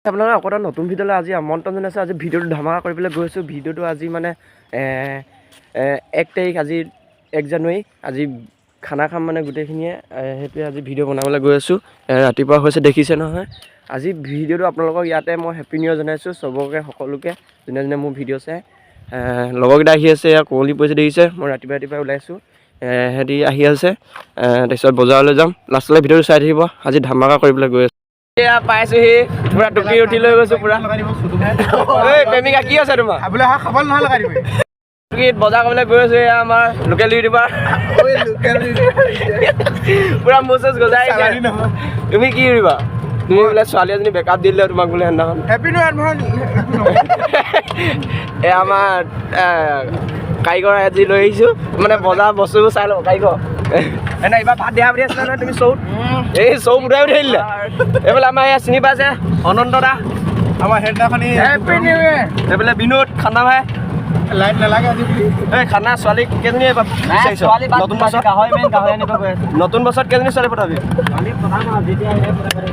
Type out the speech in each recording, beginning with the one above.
আপোনালোকে আকৌ এটা নতুন ভিডিঅ'লৈ আজি আমন্ত্ৰণ জনাইছোঁ। আজি ভিডিঅ'টো ধামাকা কৰিবলৈ গৈছোঁ। ভিডিঅ'টো আজি মানে 1 তাৰিখ, আজি 1 জানুৱাৰী। আজি খানা খাম মানে গোটেইখিনিয়ে, সেইটোৱে আজি ভিডিঅ' বনাবলৈ গৈ আছোঁ। ৰাতিপুৱা হৈছে দেখিছে নহয়। আজি ভিডিঅ'টো আপোনালোকক ইয়াতে মই হেপী নিউ ইয়েৰ জনাইছোঁ চবকে, সকলোকে যোনে যোনে মোৰ ভিডিঅ' চাই। লগৰকেইটা আহি আছে, কুঁৱলী পৰিছে দেখিছে। মই ৰাতিপুৱা ওলাইছোঁ, সিহঁতি আহি আছে। তাৰপিছত বজাৰলৈ যাম। লাষ্টলৈ ভিডিঅ'টো চাই থাকিব। আজি ধামাকা কৰিবলৈ গৈ আছোঁ। এয়া পাইছোহি, পুৰা টুকি উঠি লৈ গৈছোঁ পুৰা। প্ৰেমিকা কি আছে তোমাৰ? খাবলৈ নহয় লগাই দিবি। বজাৰ কৰিবলৈ গৈ আছোঁ। এয়া আমাৰ লোকেল ইউটিউবাৰ পুৰা মোচেছ গজাই আহিছে। তুমি কি কৰিবা? তুমি বোলে ছোৱালী এজনী বেকআপ দি দিলে তোমাক বোলে সেইদিনাখন। Happy new year. এই আমাৰ কাৰিকৰ আজি লৈ আহিছোঁ, মানে বজাৰ বস্তুবোৰ চাই লওঁ। কাৰিকৰ এইবাৰ ভাত দিয়া বুলি আছিলে নহয় তুমি চৌত। এই চৌ উঠাই উঠাই দিলে। এইফালে আমাৰ এয়া চিনি পাইছে অনন্ত দা, আমাৰ সেইদিনাখনি হেপী নিউ ইয়েৰ। এইফালে বিনোদ খানা ভাই। লাইট নালাগে আজি বুলি এই খানা ছোৱালী কেইজনী বিচাৰিছ? নতুন বছৰত নতুন বছৰত কেইজনী ছোৱালী পঠাবি?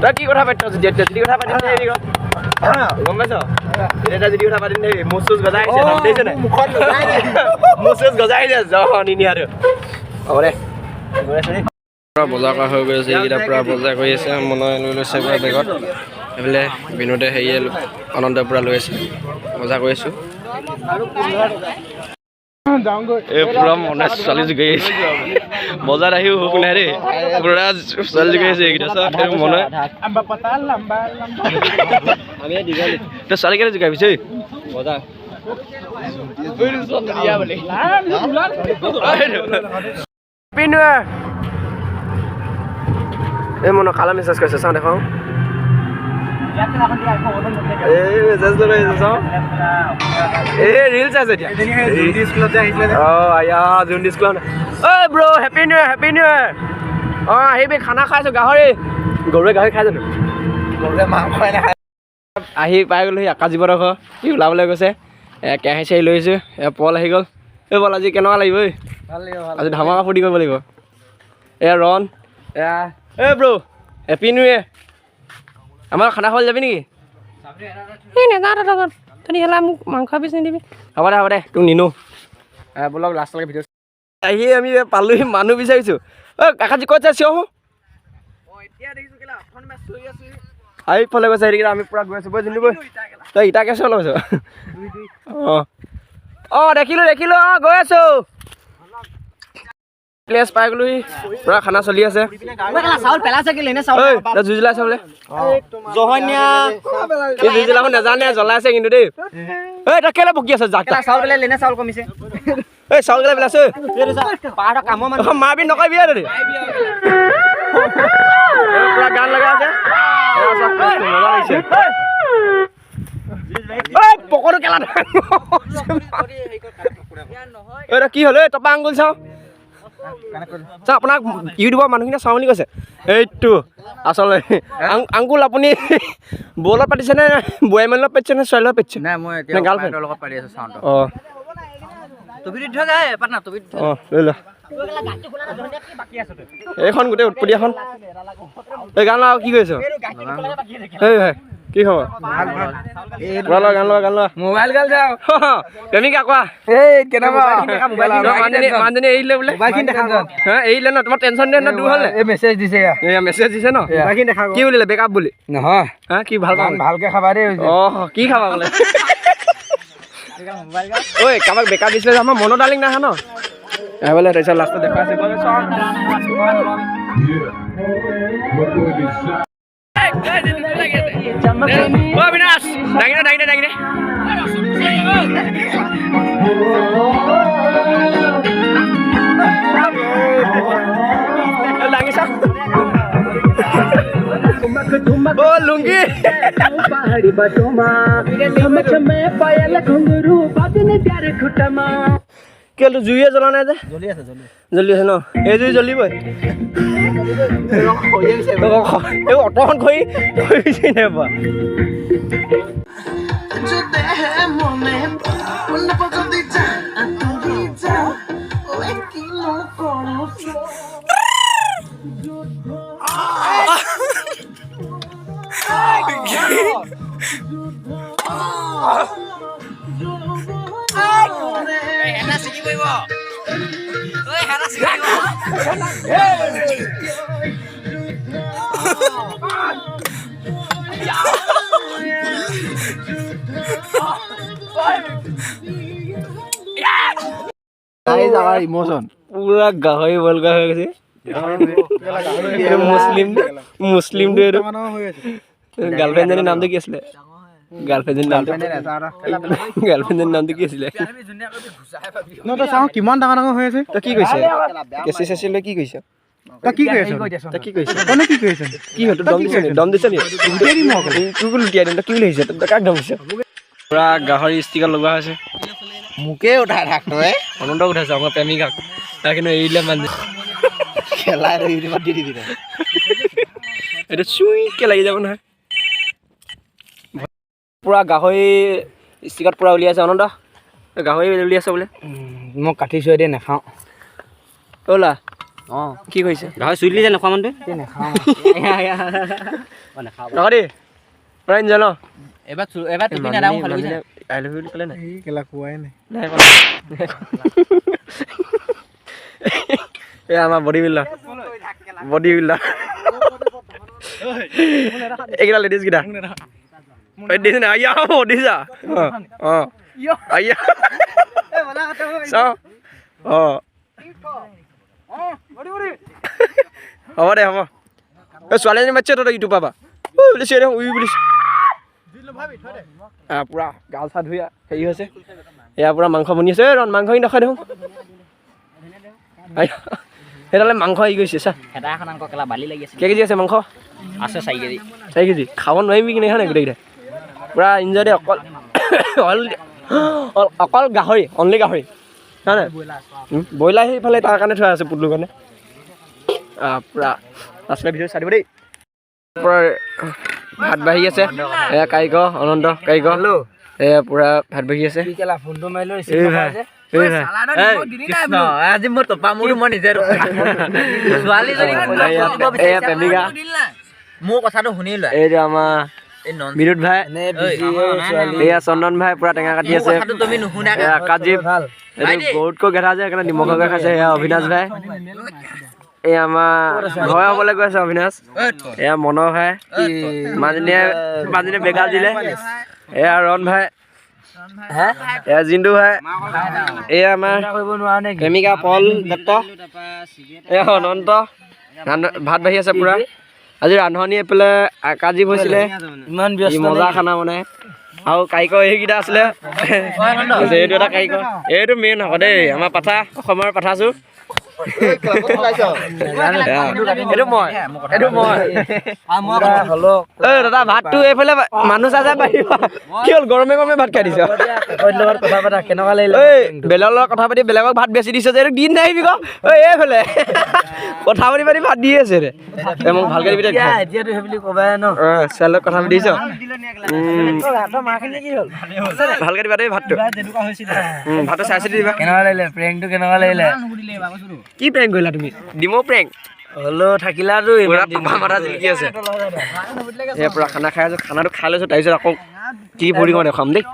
তই কি কথা পাতিছ? যদি কথা পাতিম দেই, গম পাইছ? এতিয়া যদি কথা পাতিম দেই, মোচ চোচ গজাই আহিছে, দেখিছে নাই? মোচ চোচ গজাই আহিছে নিনিয়াটো। হ'ব দে, বজাৰ কৰা হৈ গৈ আছে। এইকেইটা পূৰা বজাৰ কৰি আছে, মনে লৈ লৈছে পূৰা বেগত। এইফালে বিনোদে হেৰিয়ে অনন্ত পূৰা লৈ আছে, বজাৰ কৰি আছোঁ। এই পুৰা মনে ছোৱালী জোকাৰি আছে, বজাৰত আহিও সুখ নাই দেই, পুৰা ছোৱালী জোকাৰি আছে এইকেইটা চব মনে। তই ছোৱালী কেইটা জোকাই পিছে বজাৰ এই মনে কালা মেছেজ কৰিছে, চাওঁ দেখাওঁ। ৰিল চাইছে এতিয়া। Bro happy new year, happy new year. আহিবি, খানা খাইছোঁ গাহৰি। গৰুৱে গাহৰি খাই জানো? গৰুৱে মাংস আহি পাই গ'লো সি আকাশ জীৱৰ ঘৰ। সি ওলাবলৈ গৈছে। কেৰাহী চেৰাহী লৈ আহিছোঁ। পল আহি গ'ল। এই বল আজি কেনেকুৱা লাগিব? আজি ধামাকা ফূৰ্তি কৰিব লাগিব। এয়া ৰন, এয়া এই ব্ৰ হেপী নিউ ইয়েৰ। আমাৰ খানা খাবলৈ যাবি নেকি? এই নাযাওঁ তোৰ লগত, তই হেলা মোক মাংস পিচ নিদিবি। হ'ব দে তোক নিনো। বলক লাষ্টলৈকে ভিডিঅ' আহি আমি পালোহি, মানুহ বিচাৰিছোঁ। ঐ কাকাজি ক'ত যাই চিঞৰ? এইফালে গৈছে হেৰিকেইটা, আমি পূৰা গৈ আছোঁ। বৈ জিন্দু বৈ, তই ইটা কেছ অলপ আছ। দেখিলোঁ গৈ আছোঁ। প্লেচ পাই গ'লোহি, পুৰা খানা চলি আছে। জুই জ্বলাইছে বোলে। জুই জ্বলাব নাজানে, জ্বলাইছে কিন্তু দেই। এই তই কেলে বকি আছ? চাউল কমিছে। এই চাউল কেলে পেলাইছে? মাৰবি নকৰিবি তই। পুৰা গান লগাই আছে, মজা লাগিছে। পকৰটো কেলা কি হ'ল? এই টপা আঙুল চাওঁ আপোনাক ইউটিউবৰ মানুহখিনিয়ে চাওঁ বুলি কৈছে। এইটো আচলতে আংকুল আপুনি বলত পাতিছেনে, বোৱাৰী মানুহৰ লগত পাতিছে নে ছোৱালীৰ লগত পাতিছে? নাই, মই গাৰ্লফ্ৰেণ্ডৰ লগত পাতি আছোঁ। চাউণ্ড লৈ ল এইখন গোটেই উৎপত্তি এখন। এই গান লগাওঁ, কি কৰিছ? কি খবৰ? গান লোৱা মোবাইল গাল যাওঁ। প্ৰেমিকা কোৱা, মানুহজনী এৰিলে বোলে। এৰিলে ন? তোমাৰ টেনশ্যন দিয়ে ন? দূৰ হ'লে মেছেজ দিছে ন? কি বুলিলে? বেকআপ বুলি নহয়, কি ভাল ভালকে খাবা দেই। কি খাবা বোলে? ঐ কাৰোবাক বেকআপ দিছিলে যে আমাৰ মনৰ ডাৰ্লিং নাহা ন? বোলে তাৰপিছত লাষ্টত দেখাইছে অবিনাশ দাঙিনে দাঙিছা লুঙ্গি কেলে জুইয়ে জ্বলা নাই যে? জ্বলি আছে ন? এই জুই জ্বলিবই। এই অটখন খৰি নাই পোৱা। ইমোশন পুৰা গাহৰি বলগা হৈ গৈছে মুছলিম গাৰ্লফ্ৰেণ্ডজনীৰ নামটো কি আছিলে গাৰ্লফ্ৰেণ্ডজনীৰ নামটো কি আছিলে কিমান ডাঙৰ ডাঙৰ হৈ আছে তই কি কৈছে কেঁচি চেচি লৈ কি কৈছ তই কি কৰি আছ কি হ'ল দম দিছ নি তোক লুটিয়াই দিম তই কি বুলি আহিছে তই কাক দম দিছ পুৰা গাহৰি ষ্টিকাৰ লগোৱা হৈছে মোকে উঠাই থাক তই অনন্ত উঠাইছে আমাৰ প্ৰেমিকাক তাৰ কিন্তু এৰিলে মানুহ খেলাই দি দিবি এইটো চুইকে লাগি যাব নহয় পুৰা গাহৰি ষ্টিকাৰত পুৰা উলিয়াইছে অনন্ত গাহৰি উলিয়াইছে বোলে মই কাটিছোঁ এতিয়া নাখাওঁ অ'লা অঁ কি কৰিছে গাহৰি চুই দিলি যে নাখোৱা মানুহটো নাখাওঁ নকওঁ দেই পুৰা ইনজয় ন এবাৰ টিপি নাদাওঁ খালি আই লাভ ইউ বুলি ক'লে নাই কেলা কোৱাই নাই এই আমাৰ বডি বিল্ডাৰ এইকেইটা লেডিজ কেইটা দিছে না আইয়া দিছা অঁ আইয়া চাওঁ অঁ হ'ব দে হ'ব এই ছোৱালীজনী মাতিছে তই ইউটিউব পাবা বুলিছে দে উই বুলিছে পুৰা গাল চা ধুই হেৰি হৈছে এয়া পুৰা মাংস বনি আছে ৰন মাংস কি নাখাই দেখোন সেইডালে মাংস হেৰি কৰিছে চা কেই কেজি আছে মাংস আছে 4 কেজি 4 কেজি খাব নোৱাৰিবি কি নাই গোটেইকেইটা পুৰা ইনজয় দে অকল গাহৰি অনলি গাহৰি হয় নাই ব্ৰইলাৰ সেইফালে তাৰ কাৰণে থোৱা আছে পুতলুৰ কাৰণে পুৰা আচলতে ভিডিঅ' চাই দিব দেই পুৰা ভাত বাঢ়ি আছে এয়া কাৰিকৰ অনন্ত কাৰিকৰ এয়া পুৰা ভাত বাঢ়ি আছে ফোনটো মাৰিলো আজি মই টপা মোৰো মই নিজে প্ৰেমিকা মোৰ কথাটো শুনি লোৱা এইটো আমাৰ বিনোদ ভাই এয়া চন্দন ভাই পুৰা টেঙা কাটি আছে আকাশজীৱ এইটো বহুতকৈ গেধা যে সেইকাৰণে নিমখকৈ খাইছে এয়া অভিনাশ ভাই এই আমাৰ ঘৰে হ'বলৈ গৈ আছে অভিনাশ এয়া মনৰ ভাই মাজনীয়ে বেগা দিলে এয়া ৰণ ভাই এয়া জিন্দু ভাই এয়া আমাৰ প্ৰেমিকা পল দত্ত এয়া অনন্ত ভাত বাঢ়ি আছে পুৰা আজি ৰান্ধনি এইফালে আকাশজীৱ হৈছিলে ইমান মজা খানা বনাই আৰু কাৰিকৰ এইকেইটা আছিলে এইটো এটা কাৰিকৰ এইটো মেইন হ'ব দেই আমাৰ পাঠা অসমৰ পাঠাছোঁ দাদা ভাতটো এইফালে মানুহ চাই বাঢ়িব কি হ'ল গৰমে ভাত খাই দিছ কেনেকুৱা লাগিলে বেলেগৰ লগত কথা পাতি বেলেগক ভাত বেছি দিছ যে এইটো দিন নাহিবি ক এইফালে কথা পাতি ভাত দি আছে মোক ভালকে দিবি এতিয়াতো সেইবুলি ক'বাই ন চেলত কথা পাতিছ ভালকে দিবা দেই ভাতটো ভাতটো চাই চিতি দিবা কেনেকুৱা লাগিলে প্ৰেংকটো কেনেকুৱা লাগিলে কি প্ৰেংক কৰিলা তুমি ডিমো প্ৰেংক হ'লেও থাকিলাতো মাথা জিলিকি আছে এই পুৰা খানা খাই আছো খানাটো খাই লৈছো তাৰপিছত আকৌ কি পৰি মই দেখাম দেই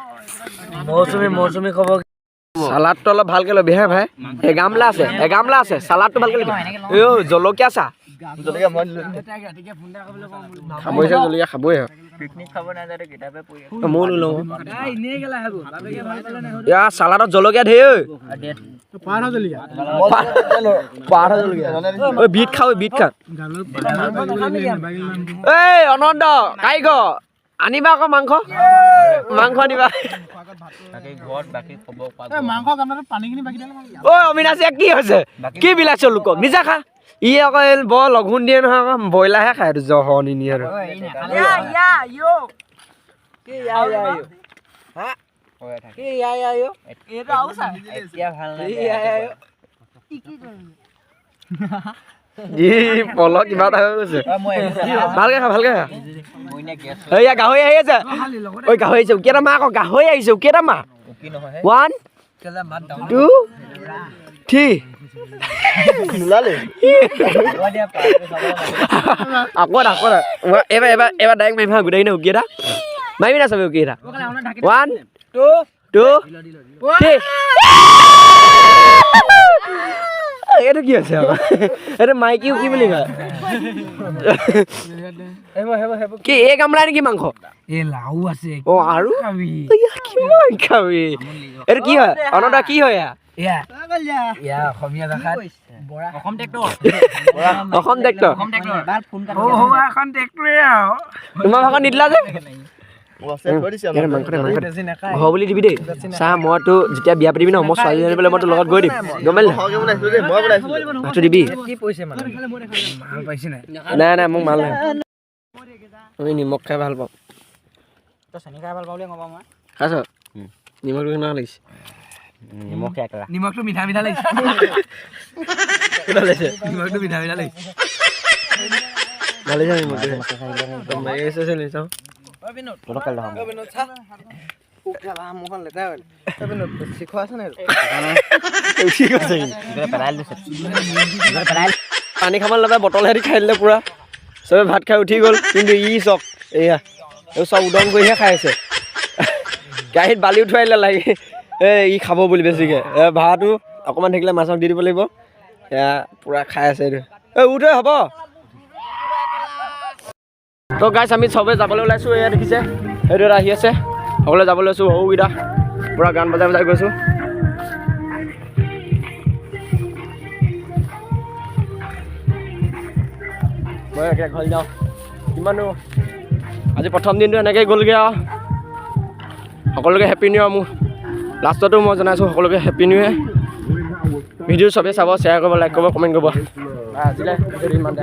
মৌচুমী খবৰ চালাডটো অলপ ভালকে ল'বি হে ভাই এগামলা আছে চালাডটো ভালকে ল'বি জলকীয়া চা খাবই জলকীয়া খাবই মই নলওঁ ইয়াৰ চালাডত জলকীয়া ধেৰ বিট খা এই অনন্ত কাৰিকৰ আনিবা আকৌ মাংস আনিবা ঐ অবিনাশে কি হৈছে কি বিলাইছ লোকক নিজা খা ই আকৌ বৰ লঘোণ দিয়ে নহয় আকৌ ব্ৰইলাৰহে খায় এইটো জহৰ নিনি আৰু পল কিবা এটা হৈ গৈছে ভালকে খা এয়া গাহৰি আহি আছে ঐ গাহৰি আহিছে কেইটা মা আকৌ গাহৰি আহিছে কেইটা মা 1 2 3 আকৌ এবাৰ ডাইৰেক্ট মাৰিম হা গোটেইখিনি হুকি এটা মাৰিবি না চবে কি এটা 1 2 3 এইটো কি আছে আকৌ এইটো মাইকি কি বুলি কয় কি এই কামৰা নেকি মাংস এই লাউ আছে অ আৰু খাবি কিমান খাবি এইটো কি হয় অনদা কি হয় ইয়া অসমীয়া ভাষাত Assam tractor Assam tractor Assam tractor এখন ট্ৰেক্টৰে আৰু তোমাৰ ভাগত নিদিলা যে ঘৰ বুলি দিবি দেই চাহ মইতো যেতিয়া বিয়া পাতিবি ন মই ছোৱালী আনিবলৈ মই তোৰ লগত গৈ দিম গম পালি ভাতটো দিবি কি পইছে মানে ভাল পাইছে নাই নাই মোক মাল নাই আমি নিমখ খাই ভাল পাওঁ তই চেনি খাই ভাল পাওঁ বুলি ক'ব মই খাইছ নিমখটো কেনেকুৱা লাগিছে নিমখটো মিঠা মিঠা লাগিছে নিমখটো মিঠা মিঠা লাগিছে ভালে যাবি নিমখটো পানী খাব নাপায় বটল হেৰি খাই দিলে পুৰা চবে ভাত খাই উঠি গ'ল কিন্তু ই চক এয়া এই চব উদং কৰিহে খাই আছে গাড়ীত বালি উঠুৱাই দিলে লাগে ই খাব বুলি বেছিকৈ ভাড়াটো অকণমান থাকিলে মাছক দি দিব লাগিব এয়া পূৰা খাই আছে এইটো উঠে হ'ব তো গাইছ আমি চবেই যাবলৈ ওলাইছোঁ এয়া দেখিছে সেইটো এটা আহি আছে সকলোৱে যাবলৈ লৈছোঁ সৰুকেইটা পূৰা গান বজাই বজাই গৈছোঁ মই একে ঘৰ যাওঁ কিমানো আজি প্ৰথম দিনটো এনেকৈ গ'লগৈ আৰু সকলোকে হেপী নিউ ইয়াৰ মোৰ লাষ্টতো মই জনাইছোঁ সকলোকে হেপী নিউ ইয়াৰ ভিডিঅ' চবেই চাব শ্বেয়াৰ কৰিব লাইক কৰিব কমেণ্ট কৰিব আজিলৈ ইমানতে